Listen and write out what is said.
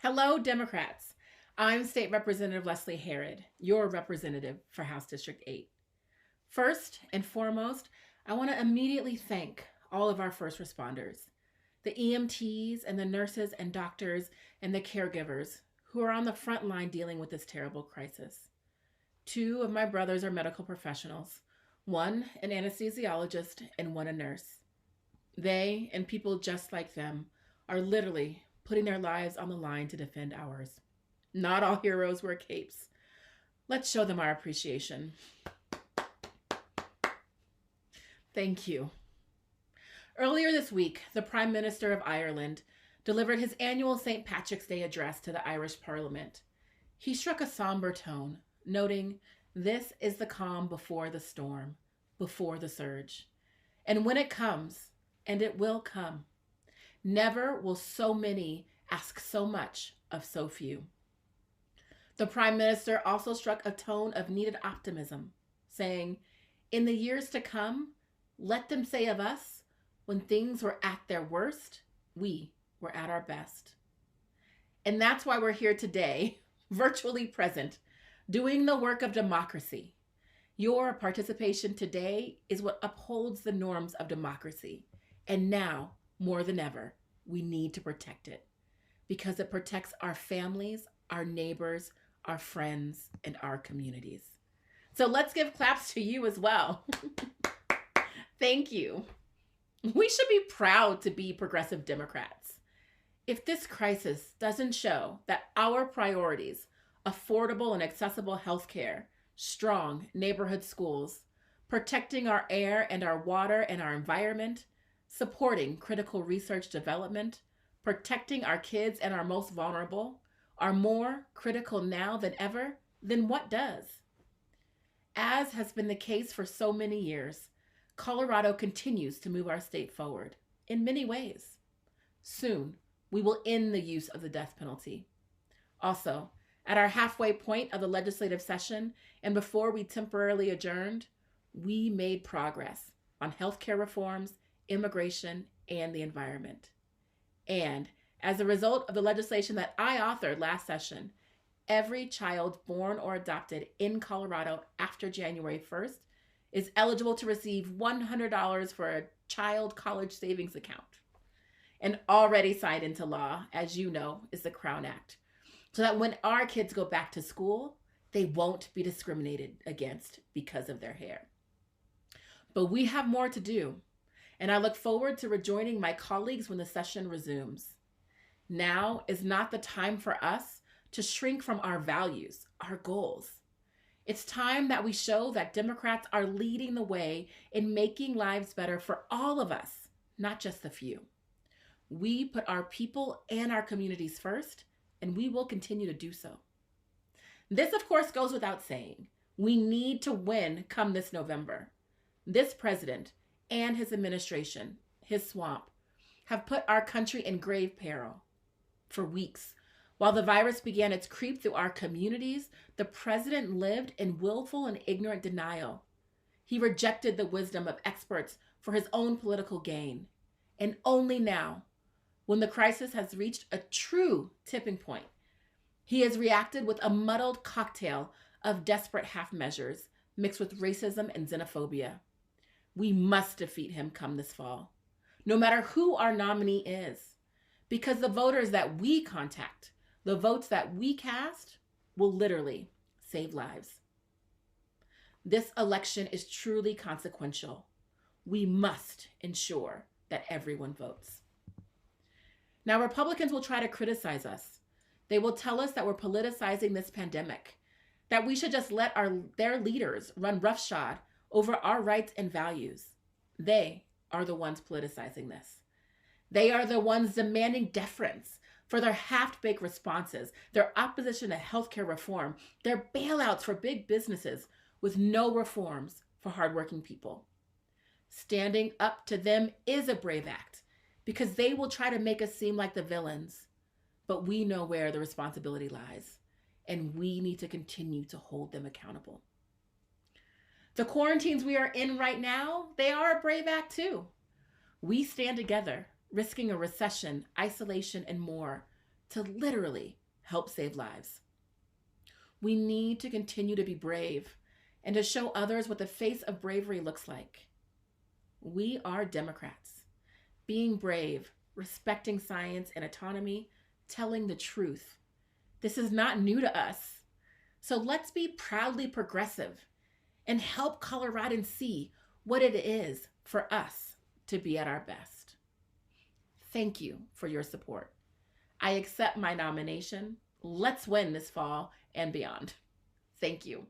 Hello, Democrats. I'm State Representative Leslie Herod, your representative for House District 8. First and foremost, I want to immediately thank all of our first responders, the EMTs and the nurses and doctors and the caregivers who are on the front line dealing with this terrible crisis. Two of my brothers are medical professionals, one an anesthesiologist and one a nurse. They and people just like them are literally putting their lives on the line to defend ours. Not all heroes wear capes. Let's show them our appreciation. Thank you. Earlier this week, the Prime Minister of Ireland delivered his annual St. Patrick's Day address to the Irish Parliament. He struck a somber tone, noting, "This is the calm before the storm, before the surge. And when it comes, and it will come, never will so many ask so much of so few." The Prime Minister also struck a tone of needed optimism, saying, "In the years to come, let them say of us, when things were at their worst, we were at our best." And that's why we're here today, virtually present, doing the work of democracy. Your participation today is what upholds the norms of democracy. And now, more than ever, we need to protect it because it protects our families, our neighbors, our friends, and our communities. So let's give claps to you as well. Thank you. We should be proud to be progressive Democrats. If this crisis doesn't show that our priorities, affordable and accessible healthcare, strong neighborhood schools, protecting our air and our water and our environment, supporting critical research development, protecting our kids and our most vulnerable, are more critical now than ever, then what does? As has been the case for so many years, Colorado continues to move our state forward in many ways. Soon, we will end the use of the death penalty. Also, at our halfway point of the legislative session and before we temporarily adjourned, we made progress on healthcare reforms, immigration, and the environment. And as a result of the legislation that I authored last session, every child born or adopted in Colorado after January 1st is eligible to receive $100 for a child college savings account. And already signed into law, as you know, is the Crown Act, so that when our kids go back to school, they won't be discriminated against because of their hair. But we have more to do, and I look forward to rejoining my colleagues when the session resumes. Now is not the time for us to shrink from our values, our goals. It's time that we show that Democrats are leading the way in making lives better for all of us, not just the few. We put our people and our communities first, and we will continue to do so. This, of course, goes without saying. We need to win come this November. This president and his administration, his swamp, have put our country in grave peril. For weeks, while the virus began its creep through our communities, the president lived in willful and ignorant denial. He rejected the wisdom of experts for his own political gain. And only now, when the crisis has reached a true tipping point, he has reacted with a muddled cocktail of desperate half measures mixed with racism and xenophobia. We must defeat him come this fall, no matter who our nominee is, because the voters that we contact, the votes that we cast, will literally save lives. This election is truly consequential. We must ensure that everyone votes. Now, Republicans will try to criticize us. They will tell us that we're politicizing this pandemic, that we should just let their leaders run roughshod over our rights and values. They are the ones politicizing this. They are the ones demanding deference for their half-baked responses, their opposition to healthcare reform, their bailouts for big businesses with no reforms for hardworking people. Standing up to them is a brave act because they will try to make us seem like the villains, but we know where the responsibility lies, and we need to continue to hold them accountable. The quarantines we are in right now, they are a brave act too. We stand together, risking a recession, isolation, and more, to literally help save lives. We need to continue to be brave and to show others what the face of bravery looks like. We are Democrats, being brave, respecting science and autonomy, telling the truth. This is not new to us. So let's be proudly progressive and help Coloradans see what it is for us to be at our best. Thank you for your support. I accept my nomination. Let's win this fall and beyond. Thank you.